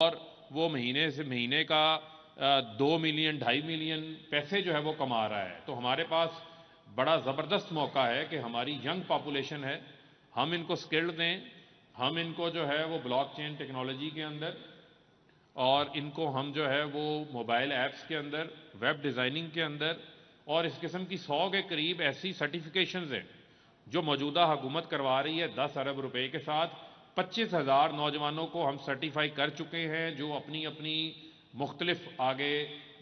اور وہ مہینے سے مہینے کا 2 ملین 2.5 ملین پیسے جو ہے وہ کما رہا ہے. تو ہمارے پاس بڑا زبردست موقع ہے کہ ہماری ینگ پاپولیشن ہے، ہم ان کو سکلڈ دیں، ہم ان کو جو ہے وہ بلاک چین ٹیکنالوجی کے اندر اور ان کو ہم جو ہے وہ موبائل ایپس کے اندر، ویب ڈیزائننگ کے اندر اور اس قسم کی 100 کے قریب ایسی سرٹیفیکیشنز ہیں جو موجودہ حکومت کروا رہی ہے 10 ارب روپے کے ساتھ. 25,000 نوجوانوں کو ہم سرٹیفائی کر چکے ہیں جو اپنی اپنی مختلف آگے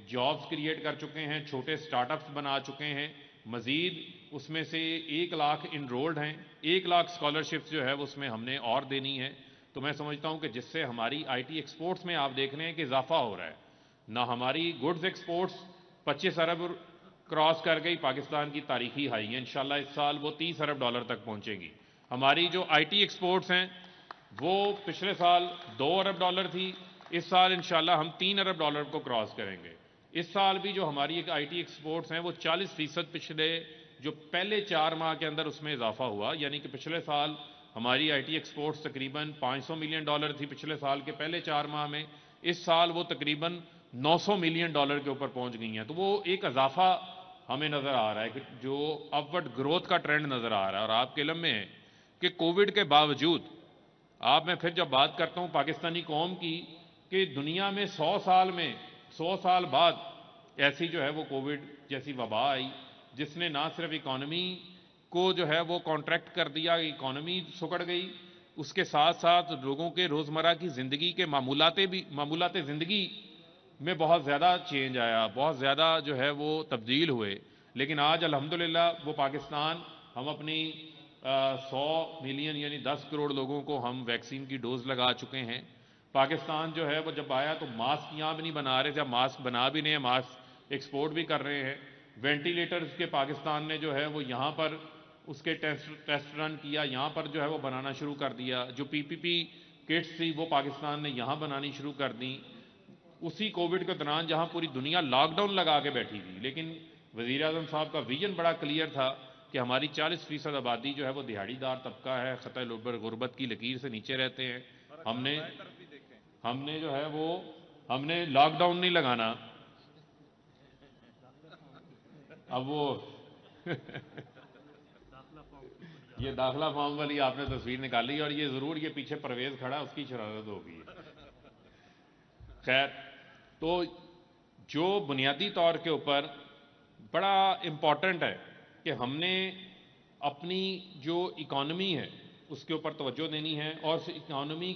جابز کریٹ کر چکے ہیں، چھوٹے سٹارٹ اپس بنا چکے ہیں. مزید اس میں سے 1 لاکھ انرولڈ ہیں، 1 لاکھ اسکالرشپس جو ہے اس میں ہم نے اور دینی ہے. تو میں سمجھتا ہوں کہ جس سے ہماری آئی ٹی ایکسپورٹس میں آپ دیکھ رہے ہیں کہ اضافہ ہو رہا ہے. نہ ہماری گڈز ایکسپورٹس 25 ارب کراس کر گئی، پاکستان کی تاریخی ہائی ہے، انشاءاللہ اس سال وہ 30 ارب ڈالر تک پہنچے گی. ہماری جو آئی ٹی ایکسپورٹس ہیں وہ پچھلے سال 2 ارب ڈالر تھی، اس سال انشاءاللہ ہم 3 ارب ڈالر کو کراس کریں گے. اس سال بھی جو ہماری ایک آئی ٹی ایکسپورٹس ہیں وہ 40% پچھلے جو پہلے 4 ماہ کے اندر اس میں اضافہ ہوا. یعنی کہ پچھلے سال ہماری آئی ٹی ایکسپورٹس تقریباً 500 ملین ڈالر تھی پچھلے سال کے پہلے 4 ماہ میں، اس سال وہ تقریباً 900 ملین ڈالر کے اوپر پہنچ گئی ہیں. تو وہ ایک اضافہ ہمیں نظر آ رہا ہے کہ جو اپورڈ گروتھ کا ٹرینڈ نظر آ رہا ہے. اور آپ کے علم میں ہے کہ کووڈ کے باوجود آپ میں پھر جب بات کرتا ہوں پاکستانی قوم کی کہ دنیا میں 100 سال بعد ایسی جو ہے وہ کووڈ جیسی وبا آئی جس نے نہ صرف اکانومی کو جو ہے وہ کانٹریکٹ کر دیا، اکانومی سکڑ گئی، اس کے ساتھ ساتھ لوگوں کے روزمرہ کی زندگی کے معمولات زندگی میں بہت زیادہ چینج آیا، بہت زیادہ جو ہے وہ تبدیل ہوئے. لیکن آج الحمدللہ وہ پاکستان ہم اپنی 100 ملین یعنی 10 کروڑ لوگوں کو ہم ویکسین کی ڈوز لگا چکے ہیں. پاکستان جو ہے وہ جب آیا تو ماسک یہاں بھی نہیں بنا رہے تھے، اب ماسک بنا بھی نہیں ہیں، ماسک ایکسپورٹ بھی کر رہے ہیں. وینٹیلیٹرز کے پاکستان نے جو ہے وہ یہاں پر اس کے ٹیسٹ رن کیا، یہاں پر جو ہے وہ بنانا شروع کر دیا. جو پی پی پی کٹس تھی وہ پاکستان نے یہاں بنانی شروع کر دیں. اسی کووڈ کے دوران جہاں پوری دنیا لاک ڈاؤن لگا کے بیٹھی تھی، لیکن وزیر اعظم صاحب کا ویژن بڑا کلیئر تھا کہ ہماری 40% آبادی جو ہے وہ دہاڑی دار طبقہ ہے، خطۂ غربت کی لکیر سے نیچے رہتے ہیں. ہم نے جو ہے وہ ہم نے لاک ڈاؤن نہیں لگانا. اب وہ یہ داخلہ فارم والی آپ نے تصویر نکالی اور یہ ضرور یہ پیچھے پرویز کھڑا اس کی شرارت ہوگی. خیر، تو جو بنیادی طور کے اوپر بڑا امپورٹنٹ ہے کہ ہم نے اپنی جو اکانومی ہے اس کے اوپر توجہ دینی ہے اور اس اکانومی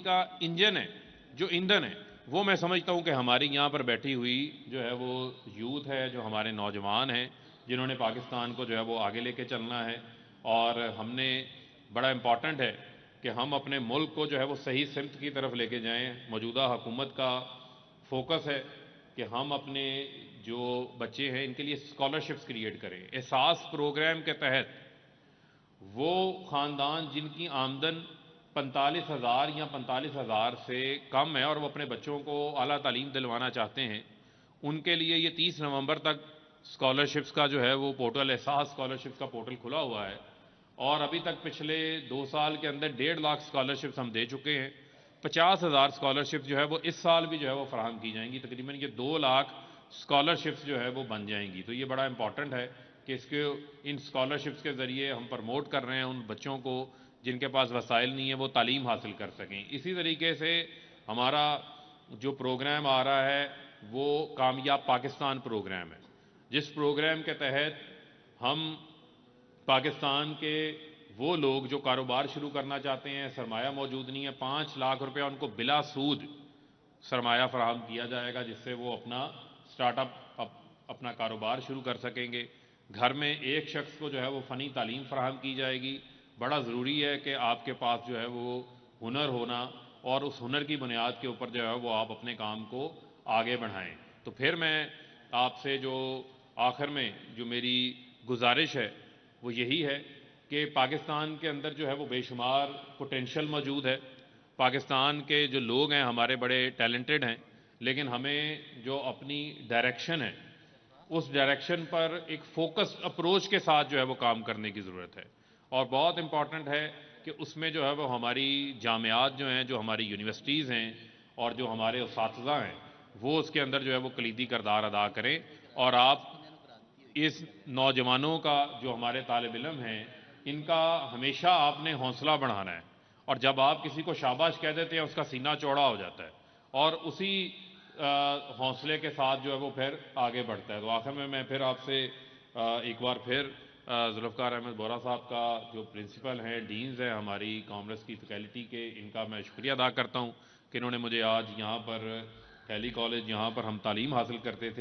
کا انجن ہے، جو ایندھن ہے، وہ میں سمجھتا ہوں کہ ہماری یہاں پر بیٹھی ہوئی جو ہے وہ یوتھ ہے، جو ہمارے نوجوان ہیں جنہوں نے پاکستان کو جو ہے وہ آگے لے کے چلنا ہے. اور ہم نے بڑا امپورٹنٹ ہے کہ ہم اپنے ملک کو جو ہے وہ صحیح سمت کی طرف لے کے جائیں. موجودہ حکومت کا فوکس ہے کہ ہم اپنے جو بچے ہیں ان کے لیے اسکالرشپس کریٹ کریں. احساس پروگرام کے تحت وہ خاندان جن کی آمدن 45,000 یا 45,000 سے کم ہے اور وہ اپنے بچوں کو اعلیٰ تعلیم دلوانا چاہتے ہیں، ان کے لیے یہ 30 نومبر تک اسکالرشپس کا جو ہے وہ پورٹل، احساس اسکالرشپس کا پورٹل کھلا ہوا ہے. اور ابھی تک پچھلے 2 سال کے اندر 1.5 لاکھ اسکالرشپس ہم دے چکے ہیں. 50,000 اسکالرشپس جو ہے وہ اس سال بھی جو ہے وہ فراہم کی جائیں گی. تقریباً یہ 2 لاکھ اسکالرشپس جو ہے وہ بن جائیں گی. تو یہ بڑا امپورٹنٹ ہے کہ ان اسکالرشپس کے ذریعے ہم پروموٹ کر رہے ہیں ان بچوں کو جن کے پاس وسائل نہیں ہیں وہ تعلیم حاصل کر سکیں. اسی طریقے سے ہمارا جو پروگرام آ رہا ہے وہ کامیاب پاکستان پروگرام ہے، جس پروگرام کے تحت ہم پاکستان کے وہ لوگ جو کاروبار شروع کرنا چاہتے ہیں، سرمایہ موجود نہیں ہے، 5 لاکھ روپے ان کو بلا سود سرمایہ فراہم کیا جائے گا جس سے وہ اپنا سٹارٹ اپ اپنا کاروبار شروع کر سکیں گے. گھر میں ایک شخص کو جو ہے وہ فنی تعلیم فراہم کی جائے گی. بڑا ضروری ہے کہ آپ کے پاس جو ہے وہ ہنر ہونا اور اس ہنر کی بنیاد کے اوپر جو ہے وہ آپ اپنے کام کو آگے بڑھائیں. تو پھر میں آپ سے جو آخر میں جو میری گزارش ہے وہ یہی ہے کہ پاکستان کے اندر جو ہے وہ بے شمار پوٹینشل موجود ہے. پاکستان کے جو لوگ ہیں ہمارے بڑے ٹیلنٹڈ ہیں، لیکن ہمیں جو اپنی ڈائریکشن ہے اس ڈائریکشن پر ایک فوکسڈ اپروچ کے ساتھ جو ہے وہ کام کرنے کی ضرورت ہے. اور بہت امپورٹنٹ ہے کہ اس میں جو ہے وہ ہماری جامعات جو ہیں، جو ہماری یونیورسٹیز ہیں اور جو ہمارے اساتذہ ہیں وہ اس کے اندر جو ہے وہ کلیدی کردار ادا کریں، اور آپ اس نوجوانوں کا جو ہمارے طالب علم ہیں ان کا ہمیشہ آپ نے حوصلہ بڑھانا ہے، اور جب آپ کسی کو شاباش کہہ دیتے ہیں اس کا سینہ چوڑا ہو جاتا ہے اور اسی حوصلے کے ساتھ جو ہے وہ پھر آگے بڑھتا ہے۔ تو آخر میں پھر آپ سے ایک بار پھر ذوالفقار احمد بورا صاحب کا جو پرنسپل ہیں، ڈینز ہیں ہماری کامرس کی فیکلٹی کے، ان کا میں شکریہ ادا کرتا ہوں کہ انہوں نے مجھے آج یہاں پر ٹیلی کالج، یہاں پر ہم تعلیم حاصل کرتے تھے،